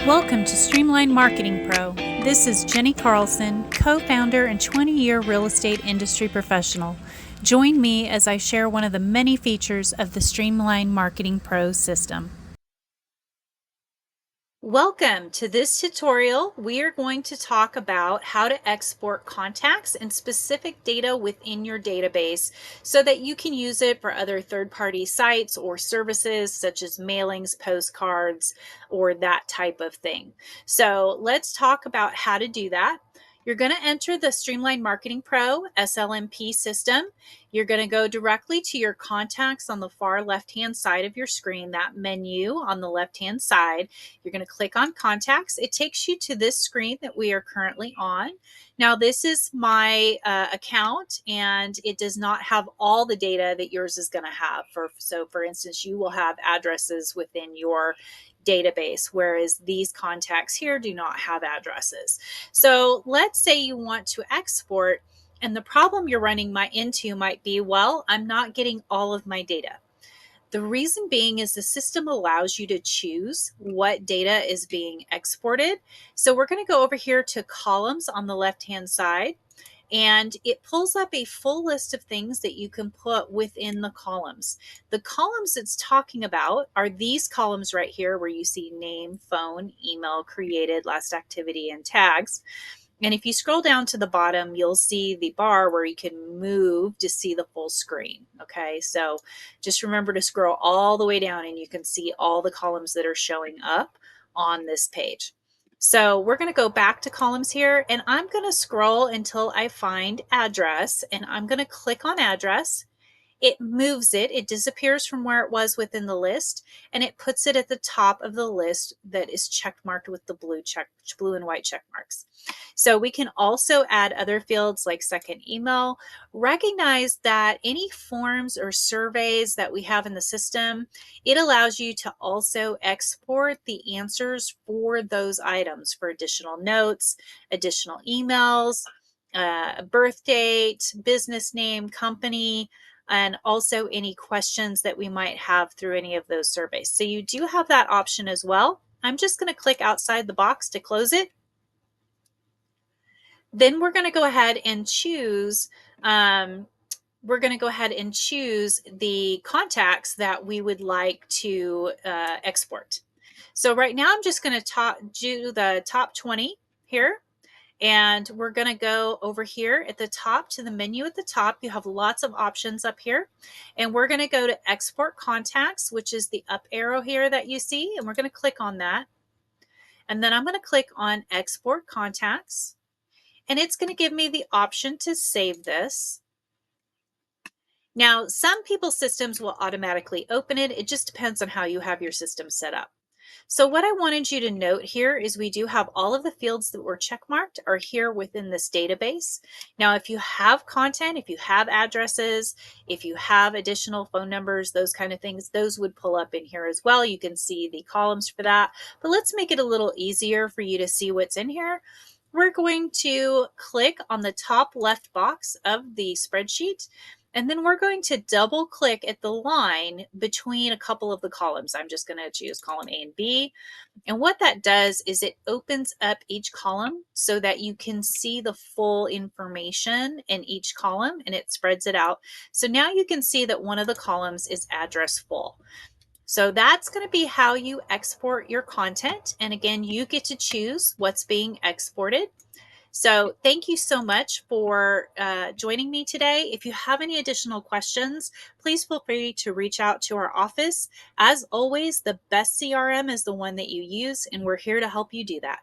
Welcome to StreamLine Marketing Pro. This is Jenny Carlson, co-founder and 20-year real estate industry professional. Join me as I share one of the many features of the StreamLine Marketing Pro system. Welcome to this tutorial. We are going to talk about how to export contacts and specific data within your database so that you can use it for other third-party sites or services such as mailings, postcards, or that type of thing. So let's talk about how to do that. You're going to enter the StreamLine Marketing Pro SLMP system. You're going to go directly to your contacts on the far left-hand side of your screen, that menu on the left-hand side. You're going to click on contacts. It takes you to this screen that we are currently on. Now, this is my account, and it does not have all the data that yours is going to have. So, for instance, you will have addresses within your database, whereas these contacts here do not have addresses. So let's say you want to export, and the problem you're running into might be, well, I'm not getting all of my data. The reason being is the system allows you to choose what data is being exported. So we're going to go over here to columns on the left-hand side, and it pulls up a full list of things that you can put within the columns. The columns it's talking about are these columns right here where you see name, phone, email, created, last activity, and tags. And if you scroll down to the bottom, you'll see the bar where you can move to see the full screen. Okay, so just remember to scroll all the way down and you can see all the columns that are showing up on this page. So we're going to go back to columns here, and I'm going to scroll until I find address, and I'm going to click on address. It moves it, it disappears from where it was within the list, and it puts it at the top of the list that is check marked with the blue and white check marks. So we can also add other fields like second email. Recognize that any forms or surveys that we have in the system, it allows you to also export the answers for those items for additional notes, additional emails, birth date, business name, company, and also any questions that we might have through any of those surveys. So you do have that option as well. I'm just going to click outside the box to close it. Then we're going to go ahead and choose the contacts that we would like to export. So right now I'm just going to do the top 20 here. And we're going to go over here at the top to the menu at the top. You have lots of options up here. And we're going to go to Export Contacts, which is the up arrow here that you see. And we're going to click on that. And then I'm going to click on Export Contacts. And it's going to give me the option to save this. Now, some people's systems will automatically open it. It just depends on how you have your system set up. So what I wanted you to note here is we do have all of the fields that were checkmarked are here within this database. Now, if you have content, if you have addresses, if you have additional phone numbers, those kind of things, those would pull up in here as well. You can see the columns for that, but let's make it a little easier for you to see what's in here. We're going to click on the top left box of the spreadsheet, and then we're going to double click at the line between a couple of the columns. I'm just going to choose column A and B. And what that does is it opens up each column so that you can see the full information in each column, and it spreads it out. So now you can see that one of the columns is address full. So that's going to be how you export your content. And again, you get to choose what's being exported. So thank you so much for joining me today. If you have any additional questions, please feel free to reach out to our office. As always, the best CRM is the one that you use, and we're here to help you do that.